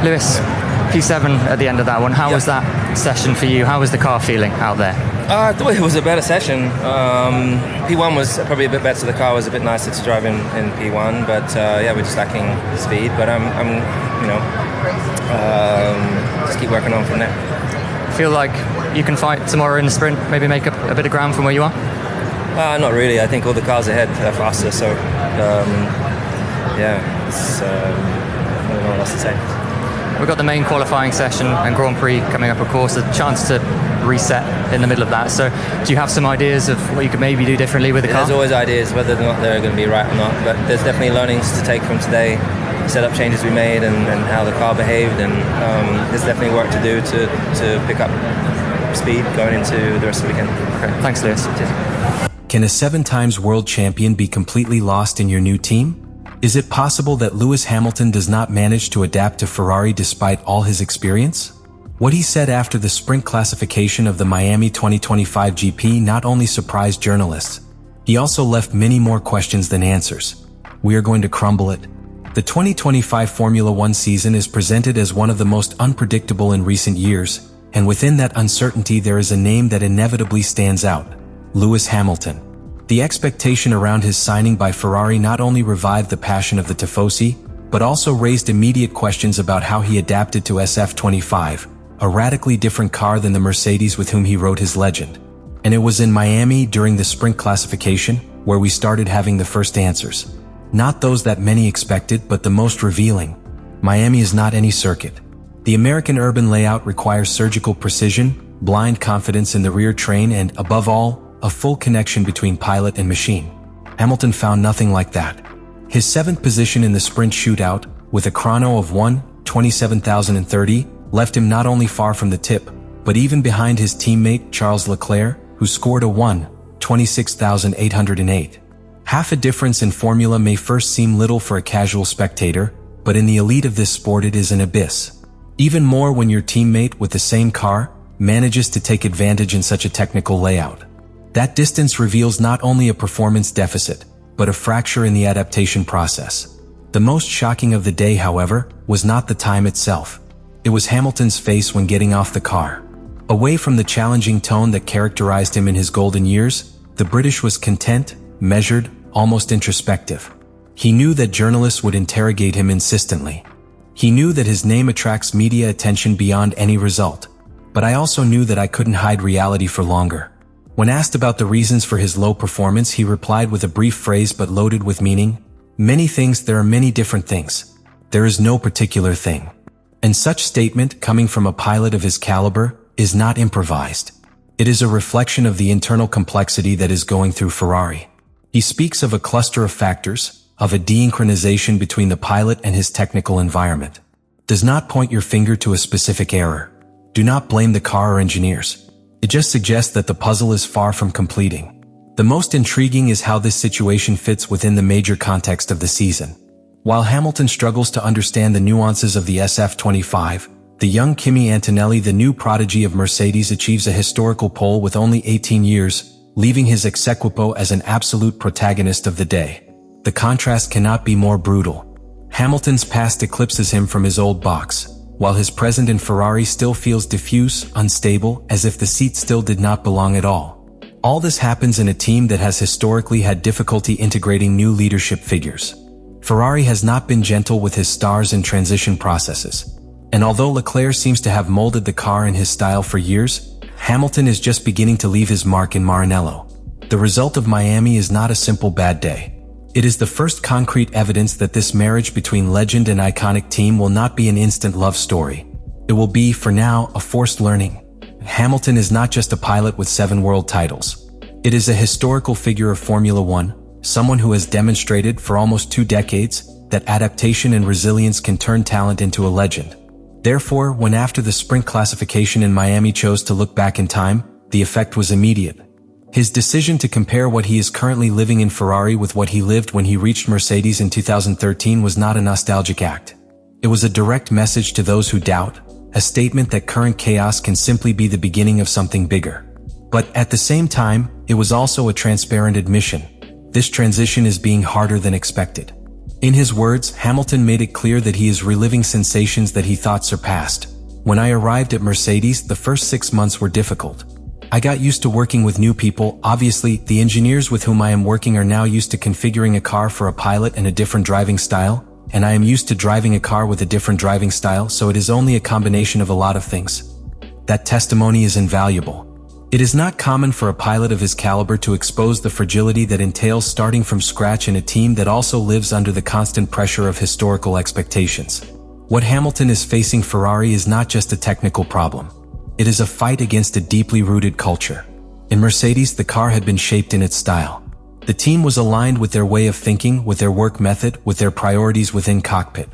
Lewis, P7 at the end of that one. How was that session for you? How was the car feeling out there? I thought it was a better session. P1 was probably a bit better. The car was a bit nicer to drive in P1, but we're just lacking speed. But I'm just keep working on from there. Feel like you can fight tomorrow in the sprint, maybe make up a bit of ground from where you are? Not really. I think all the cars ahead are faster, so it's I don't know what else to say. We've got the main qualifying session and Grand Prix coming up, of course, a chance to reset in the middle of that. So do you have some ideas of what you could maybe do differently with the car? There's always ideas, whether or not they're going to be right or not, but there's definitely learnings to take from today, setup changes we made and how the car behaved, and there's definitely work to do to pick up speed going into the rest of the weekend. Okay. Thanks, Lewis. Cheers. Can a 7-times world champion be completely lost in your new team? Is it possible that Lewis Hamilton does not manage to adapt to Ferrari despite all his experience? What he said after the sprint classification of the Miami 2025 GP not only surprised journalists, he also left many more questions than answers. We are going to crumble it. The 2025 Formula One season is presented as one of the most unpredictable in recent years, and within that uncertainty there is a name that inevitably stands out: Lewis Hamilton. The expectation around his signing by Ferrari not only revived the passion of the Tifosi, but also raised immediate questions about how he adapted to SF25, a radically different car than the Mercedes with whom he wrote his legend. And it was in Miami during the sprint classification where we started having the first answers. Not those that many expected, but the most revealing. Miami is not any circuit. The American urban layout requires surgical precision, blind confidence in the rear train, and, above all, a full connection between pilot and machine. Hamilton found nothing like that. His 7th position in the sprint shootout, with a chrono of 1:27,030, left him not only far from the tip, but even behind his teammate Charles Leclerc, who scored a 1:26,808. Half a difference in formula may first seem little for a casual spectator, but in the elite of this sport it is an abyss. Even more when your teammate with the same car manages to take advantage in such a technical layout. That distance reveals not only a performance deficit, but a fracture in the adaptation process. The most shocking of the day, however, was not the time itself. It was Hamilton's face when getting off the car. Away from the challenging tone that characterized him in his golden years, the British was content, measured, almost introspective. He knew that journalists would interrogate him insistently. He knew that his name attracts media attention beyond any result. But I also knew that I couldn't hide reality for longer. When asked about the reasons for his low performance, he replied with a brief phrase but loaded with meaning: "Many things, there are many different things. There is no particular thing." And such statement, coming from a pilot of his caliber, is not improvised. It is a reflection of the internal complexity that is going through Ferrari. He speaks of a cluster of factors, of a de-synchronization between the pilot and his technical environment. Does not point your finger to a specific error. Do not blame the car or engineers. It just suggests that the puzzle is far from completing. The most intriguing is how this situation fits within the major context of the season. While Hamilton struggles to understand the nuances of the SF25, the young Kimi Antonelli, the new prodigy of Mercedes, achieves a historical pole with only 18 years, leaving his ex equipo as an absolute protagonist of the day. The contrast cannot be more brutal. Hamilton's past eclipses him from his old box, while his present in Ferrari still feels diffuse, unstable, as if the seat still did not belong at all. All this happens in a team that has historically had difficulty integrating new leadership figures. Ferrari has not been gentle with his stars in transition processes. And although Leclerc seems to have molded the car in his style for years, Hamilton is just beginning to leave his mark in Maranello. The result of Miami is not a simple bad day. It is the first concrete evidence that this marriage between legend and iconic team will not be an instant love story. It will be, for now, a forced learning. Hamilton is not just a pilot with 7 world titles. It is a historical figure of Formula One, someone who has demonstrated for almost 2 decades that adaptation and resilience can turn talent into a legend. Therefore, when after the sprint classification in Miami chose to look back in time, the effect was immediate. His decision to compare what he is currently living in Ferrari with what he lived when he reached Mercedes in 2013 was not a nostalgic act. It was a direct message to those who doubt, a statement that current chaos can simply be the beginning of something bigger. But at the same time, it was also a transparent admission. This transition is being harder than expected. In his words, Hamilton made it clear that he is reliving sensations that he thought surpassed. When I arrived at Mercedes, the first 6 months were difficult. I got used to working with new people. Obviously, the engineers with whom I am working are now used to configuring a car for a pilot and a different driving style, and I am used to driving a car with a different driving style, so it is only a combination of a lot of things. That testimony is invaluable. It is not common for a pilot of his caliber to expose the fragility that entails starting from scratch in a team that also lives under the constant pressure of historical expectations. What Hamilton is facing Ferrari is not just a technical problem. It is a fight against a deeply rooted culture. In Mercedes, the car had been shaped in its style. The team was aligned with their way of thinking, with their work method, with their priorities within cockpit.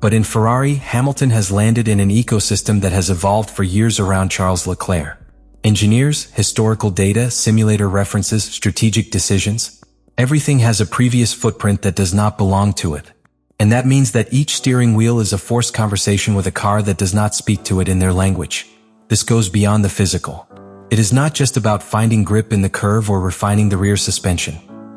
But in Ferrari, Hamilton has landed in an ecosystem that has evolved for years around Charles Leclerc. Engineers, historical data, simulator references, strategic decisions. Everything has a previous footprint that does not belong to it. And that means that each steering wheel is a forced conversation with a car that does not speak to it in their language. This goes beyond the physical. It is not just about finding grip in the curve or refining the rear suspension.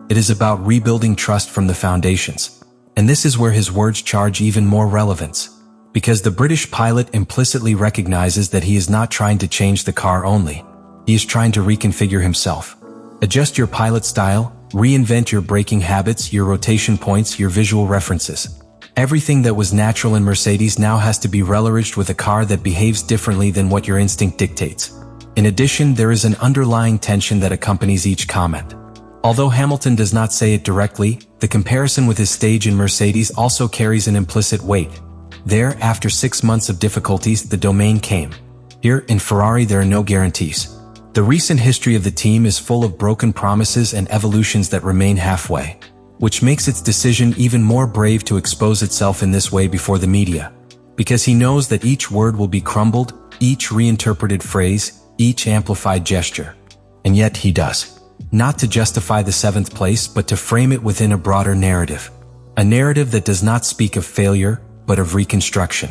It is about rebuilding trust from the foundations. And this is where his words charge even more relevance. Because the British pilot implicitly recognizes that he is not trying to change the car only. He is trying to reconfigure himself. Adjust your pilot style, reinvent your braking habits, your rotation points, your visual references. Everything that was natural in Mercedes now has to be leveraged with a car that behaves differently than what your instinct dictates. In addition, there is an underlying tension that accompanies each comment. Although Hamilton does not say it directly, the comparison with his stage in Mercedes also carries an implicit weight. There, after 6 months of difficulties, the domain came. Here, in Ferrari, there are no guarantees. The recent history of the team is full of broken promises and evolutions that remain halfway, which makes its decision even more brave to expose itself in this way before the media. Because he knows that each word will be crumbled, each reinterpreted phrase, each amplified gesture. And yet he does. Not to justify the 7th place, but to frame it within a broader narrative. A narrative that does not speak of failure, but of reconstruction.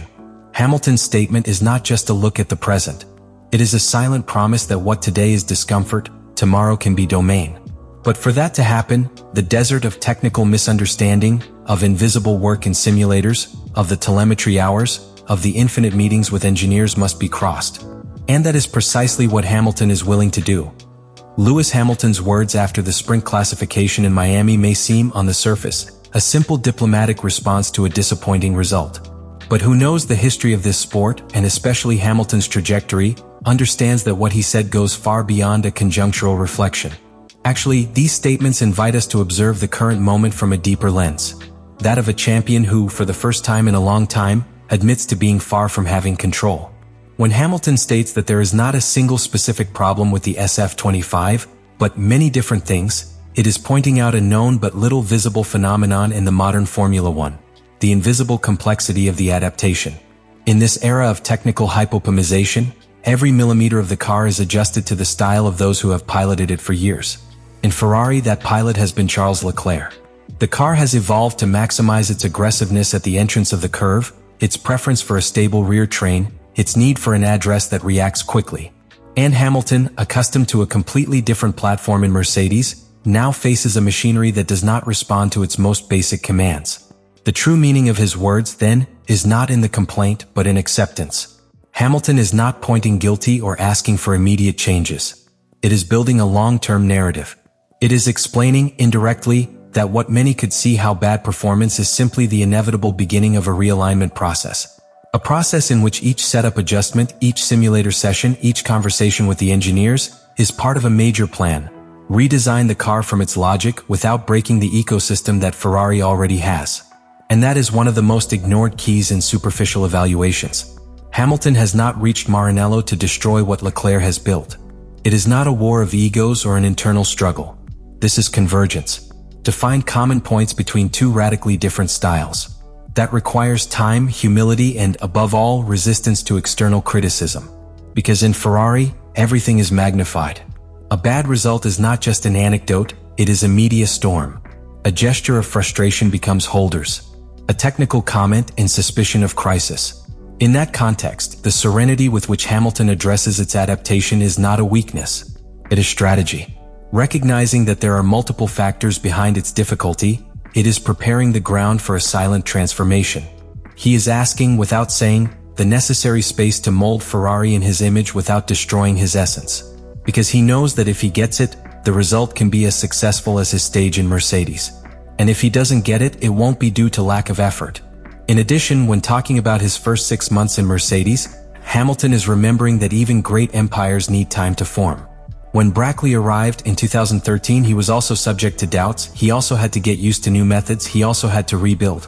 Hamilton's statement is not just a look at the present. It is a silent promise that what today is discomfort, tomorrow can be domain. But for that to happen, the desert of technical misunderstanding, of invisible work in simulators, of the telemetry hours, of the infinite meetings with engineers must be crossed. And that is precisely what Hamilton is willing to do. Lewis Hamilton's words after the sprint classification in Miami may seem, on the surface, a simple diplomatic response to a disappointing result. But who knows the history of this sport, and especially Hamilton's trajectory, understands that what he said goes far beyond a conjunctural reflection. Actually, these statements invite us to observe the current moment from a deeper lens. That of a champion who, for the first time in a long time, admits to being far from having control. When Hamilton states that there is not a single specific problem with the SF25, but many different things, it is pointing out a known but little visible phenomenon in the modern Formula One, the invisible complexity of the adaptation. In this era of technical hypopomization, every millimeter of the car is adjusted to the style of those who have piloted it for years. In Ferrari, that pilot has been Charles Leclerc. The car has evolved to maximize its aggressiveness at the entrance of the curve, its preference for a stable rear train, its need for an address that reacts quickly. And Hamilton, accustomed to a completely different platform in Mercedes, now faces a machinery that does not respond to its most basic commands. The true meaning of his words, then, is not in the complaint but in acceptance. Hamilton is not pointing guilty or asking for immediate changes. It is building a long-term narrative. It is explaining, indirectly, that what many could see how bad performance is simply the inevitable beginning of a realignment process. A process in which each setup adjustment, each simulator session, each conversation with the engineers is part of a major plan. Redesign the car from its logic without breaking the ecosystem that Ferrari already has. And that is one of the most ignored keys in superficial evaluations. Hamilton has not reached Maranello to destroy what Leclerc has built. It is not a war of egos or an internal struggle. This is convergence. To find common points between two radically different styles. That requires time, humility, and, above all, resistance to external criticism. Because in Ferrari, everything is magnified. A bad result is not just an anecdote, it is a media storm. A gesture of frustration becomes holders. A technical comment in suspicion of crisis. In that context, the serenity with which Hamilton addresses its adaptation is not a weakness. It is strategy. Recognizing that there are multiple factors behind its difficulty, it is preparing the ground for a silent transformation. He is asking, without saying, the necessary space to mold Ferrari in his image without destroying his essence. Because he knows that if he gets it, the result can be as successful as his stage in Mercedes. And if he doesn't get it, it won't be due to lack of effort. In addition, when talking about his first 6 months in Mercedes, Hamilton is remembering that even great empires need time to form. When Brackley arrived in 2013, he was also subject to doubts. He also had to get used to new methods. He also had to rebuild.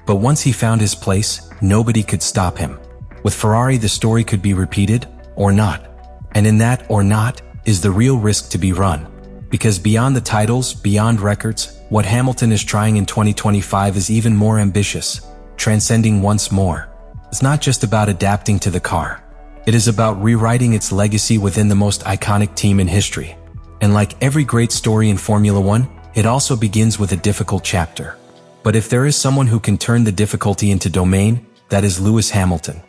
But once he found his place, nobody could stop him. With Ferrari, the story could be repeated or not. And in that or not is the real risk to be run. Because beyond the titles, beyond records, what Hamilton is trying in 2025 is even more ambitious, transcending once more. It's not just about adapting to the car. It is about rewriting its legacy within the most iconic team in history. And like every great story in Formula One, it also begins with a difficult chapter. But if there is someone who can turn the difficulty into domain, that is Lewis Hamilton.